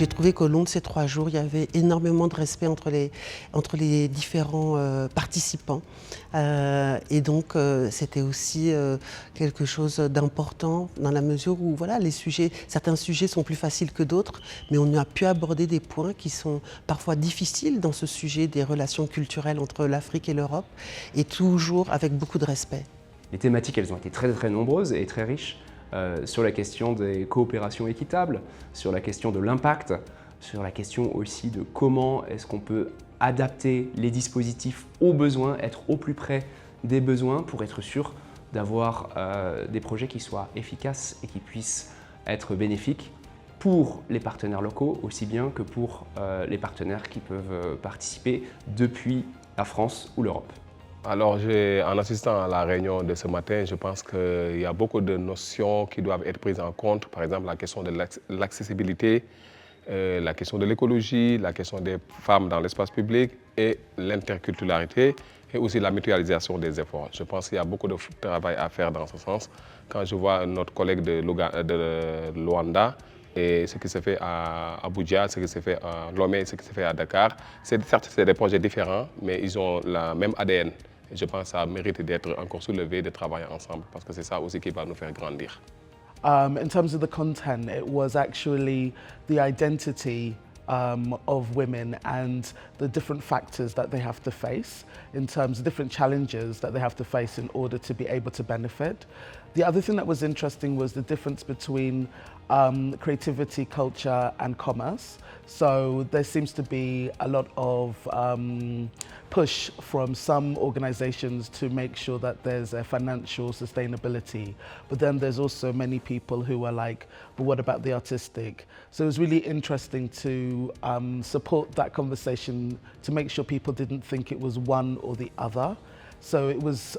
j'ai trouvé qu'au long de ces 3 jours, il y avait énormément de respect entre les différents participants. Et donc, c'était aussi quelque chose d'important dans la mesure où voilà, certains sujets sont plus faciles que d'autres, mais on a pu aborder des points qui sont parfois difficiles dans ce sujet des relations culturelles entre l'Afrique et l'Europe, et toujours avec beaucoup de respect. Les thématiques, elles ont été très très nombreuses et très riches. Sur la question des coopérations équitables, sur la question de l'impact, sur la question aussi de comment est-ce qu'on peut adapter les dispositifs aux besoins, être au plus près des besoins pour être sûr d'avoir des projets qui soient efficaces et qui puissent être bénéfiques pour les partenaires locaux aussi bien que pour les partenaires qui peuvent participer depuis la France ou l'Europe. Alors, en assistant à la réunion de ce matin, je pense qu'il y a beaucoup de notions qui doivent être prises en compte. Par exemple, la question de l'accessibilité, la question de l'écologie, la question des femmes dans l'espace public et l'interculturalité et aussi la mutualisation des efforts. Je pense qu'il y a beaucoup de travail à faire dans ce sens. Quand je vois notre collègue de Luanda, et ce qui se fait à Abuja, ce qui se fait à Lomé, ce qui se fait à Dakar, certes, c'est des projets différents, mais ils ont la même ADN. Et je pense que ça mérite d'être encore soulevé, de travailler ensemble, parce que c'est ça aussi qui va nous faire grandir. In terms of the content, it was actually the identity of women and the different factors that they have to face in terms of different challenges that they have to face in order to be able to benefit. The other thing that was interesting was the difference between creativity, culture and commerce. So there seems to be a lot of push from some organizations to make sure that there's a financial sustainability. But then there's also many people who are like, but what about the artistic? So it was really interesting to support that conversation to make sure people didn't think it was one or the other. So it was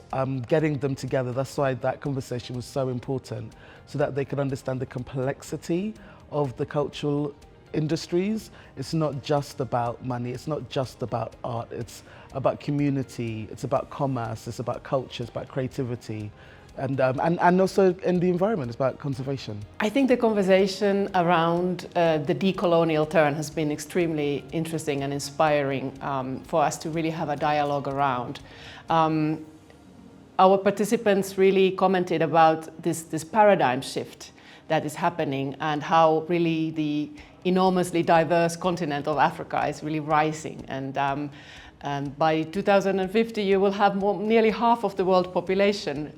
getting them together. That's why that conversation was so important, so that they could understand the complexity of the cultural industries. It's not just about money, it's not just about art, it's about community, it's about commerce, it's about culture, it's about creativity. And also in the environment, it's about conservation. I think the conversation around the decolonial turn has been extremely interesting and inspiring for us to really have a dialogue around. Our participants really commented about this paradigm shift that is happening and how really the enormously diverse continent of Africa is really rising. And by 2050, you will have nearly half of the world population,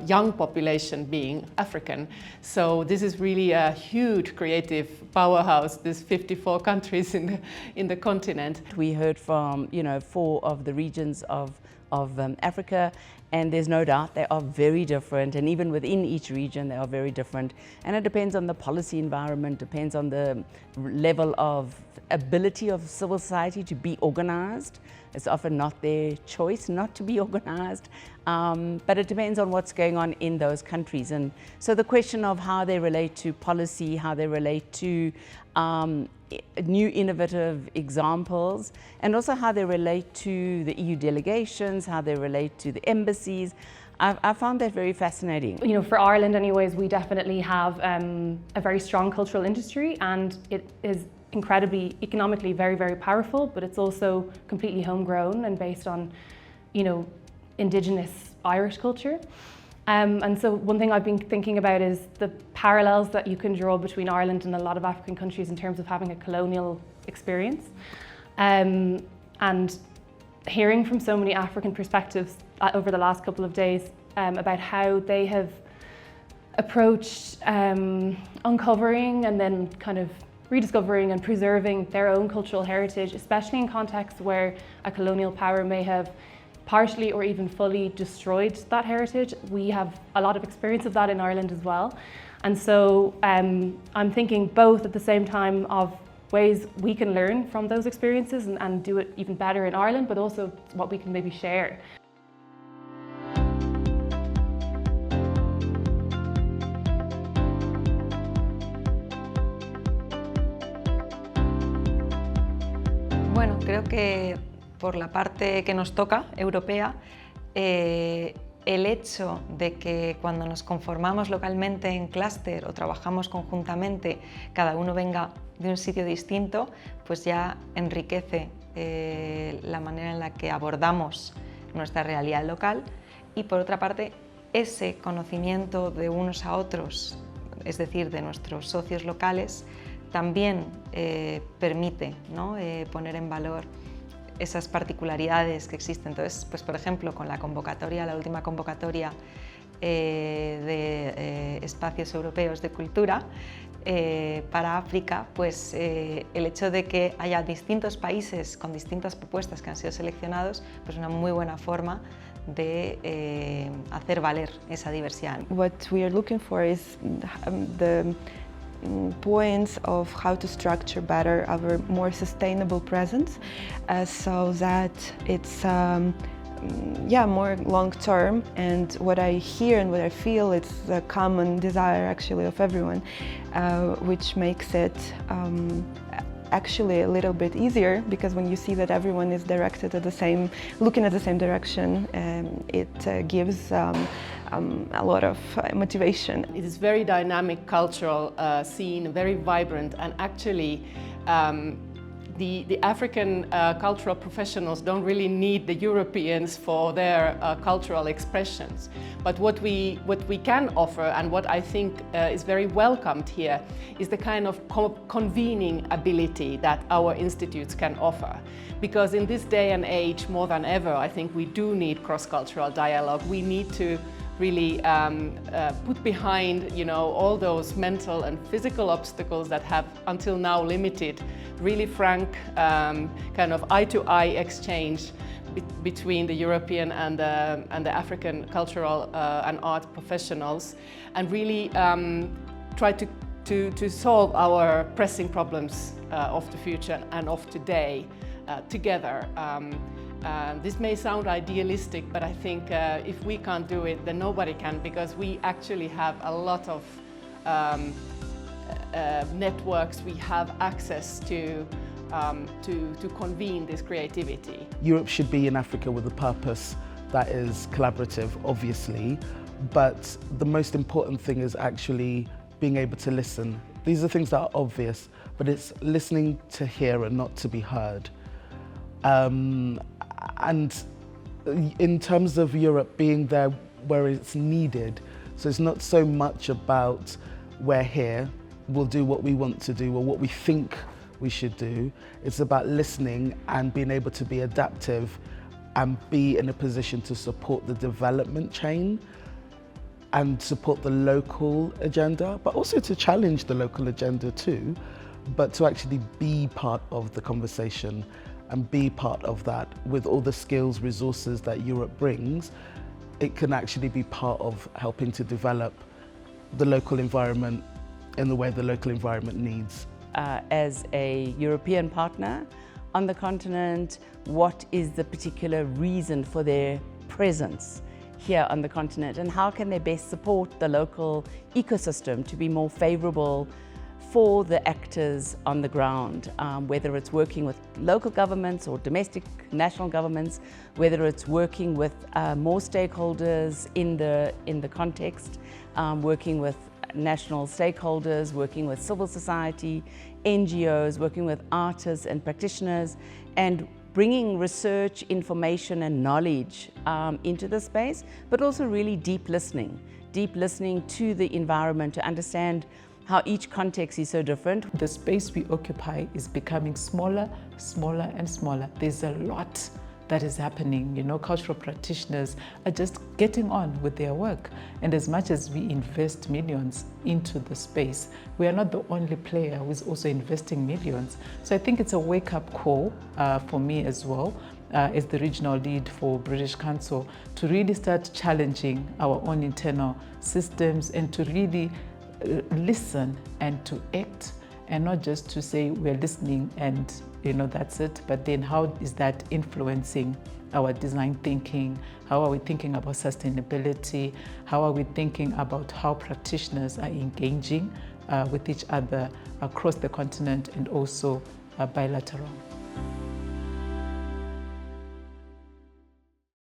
young population, being African. So this is really a huge creative powerhouse, these 54 countries in the continent. We heard from 4 of the regions of Africa, and there's no doubt they are very different, and even within each region they are very different, and it depends on the policy environment, depends on the level of ability of civil society to be organized. It's often not their choice not to be organized, but it depends on what's going on in those countries. And so the question of how they relate to policy, how they relate to new innovative examples, and also how they relate to the EU delegations, how they relate to the embassies. I found that very fascinating. For Ireland anyways, we definitely have a very strong cultural industry, and it is incredibly economically very, very powerful, but it's also completely homegrown and based on, indigenous Irish culture. And so one thing I've been thinking about is the parallels that you can draw between Ireland and a lot of African countries in terms of having a colonial experience. And hearing from so many African perspectives over the last couple of days about how they have approached uncovering and then kind of rediscovering and preserving their own cultural heritage, especially in contexts where a colonial power may have partially or even fully destroyed that heritage. We have a lot of experience of that in Ireland as well. And so I'm thinking both at the same time of ways we can learn from those experiences and do it even better in Ireland, but also what we can maybe share. Bueno, creo que por la parte que nos toca, europea, el hecho de que cuando nos conformamos localmente en clúster o trabajamos conjuntamente, cada uno venga de un sitio distinto, pues ya enriquece la manera en la que abordamos nuestra realidad local. Y por otra parte, ese conocimiento de unos a otros, es decir, de nuestros socios locales, también permite, ¿no?, poner en valor esas particularidades que existen. Entonces, pues por ejemplo, con la convocatoria, la última convocatoria de espacios europeos de cultura para África, pues el hecho de que haya distintos países con distintas propuestas que han sido seleccionados, pues una muy buena forma de hacer valer esa diversidad. What we are looking for is the points of how to structure better our more sustainable presence so that it's more long-term, and what I hear and what I feel, it's a common desire actually of everyone, which makes it actually a little bit easier, because when you see that everyone is directed at the same, looking at the same direction, it gives a lot of motivation. It is very dynamic cultural scene, very vibrant, and actually the African cultural professionals don't really need the Europeans for their cultural expressions. But what we can offer, and what I think is very welcomed here, is the kind of convening ability that our institutes can offer. Because in this day and age, more than ever, I think we do need cross-cultural dialogue. We need to really put behind, all those mental and physical obstacles that have until now limited really frank kind of eye-to-eye exchange between the European and the African cultural and art professionals, and really try to solve our pressing problems of the future and of today together. This may sound idealistic, but I think if we can't do it, then nobody can, because we actually have a lot of networks. We have access to convene this creativity. Europe should be in Africa with a purpose that is collaborative, obviously, but the most important thing is actually being able to listen. These are things that are obvious, but it's listening to hear and not to be heard. And in terms of Europe being there where it's needed, so it's not so much about we're here, we'll do what we want to do or what we think we should do. It's about listening and being able to be adaptive and be in a position to support the development chain and support the local agenda, but also to challenge the local agenda too, but to actually be part of the conversation and be part of that with all the skills, resources that Europe brings. It can actually be part of helping to develop the local environment in the way the local environment needs. As a European partner on the continent, what is the particular reason for their presence here on the continent, and how can they best support the local ecosystem to be more favourable for the actors on the ground, whether it's working with local governments or domestic national governments, whether it's working with more stakeholders in the context, working with national stakeholders, working with civil society, NGOs, working with artists and practitioners, and bringing research, information and knowledge into the space, but also really deep listening to the environment to understand how each context is so different. The space we occupy is becoming smaller, smaller and smaller. There's a lot that is happening. Cultural practitioners are just getting on with their work. And as much as we invest millions into the space, we are not the only player who is also investing millions. So I think it's a wake-up call for me as well, as the regional lead for British Council, to really start challenging our own internal systems and to really listen and to act, and not just to say we're listening and that's it, but then how is that influencing our design thinking? How are we thinking about sustainability? How are we thinking about how practitioners are engaging with each other across the continent and also bilateral?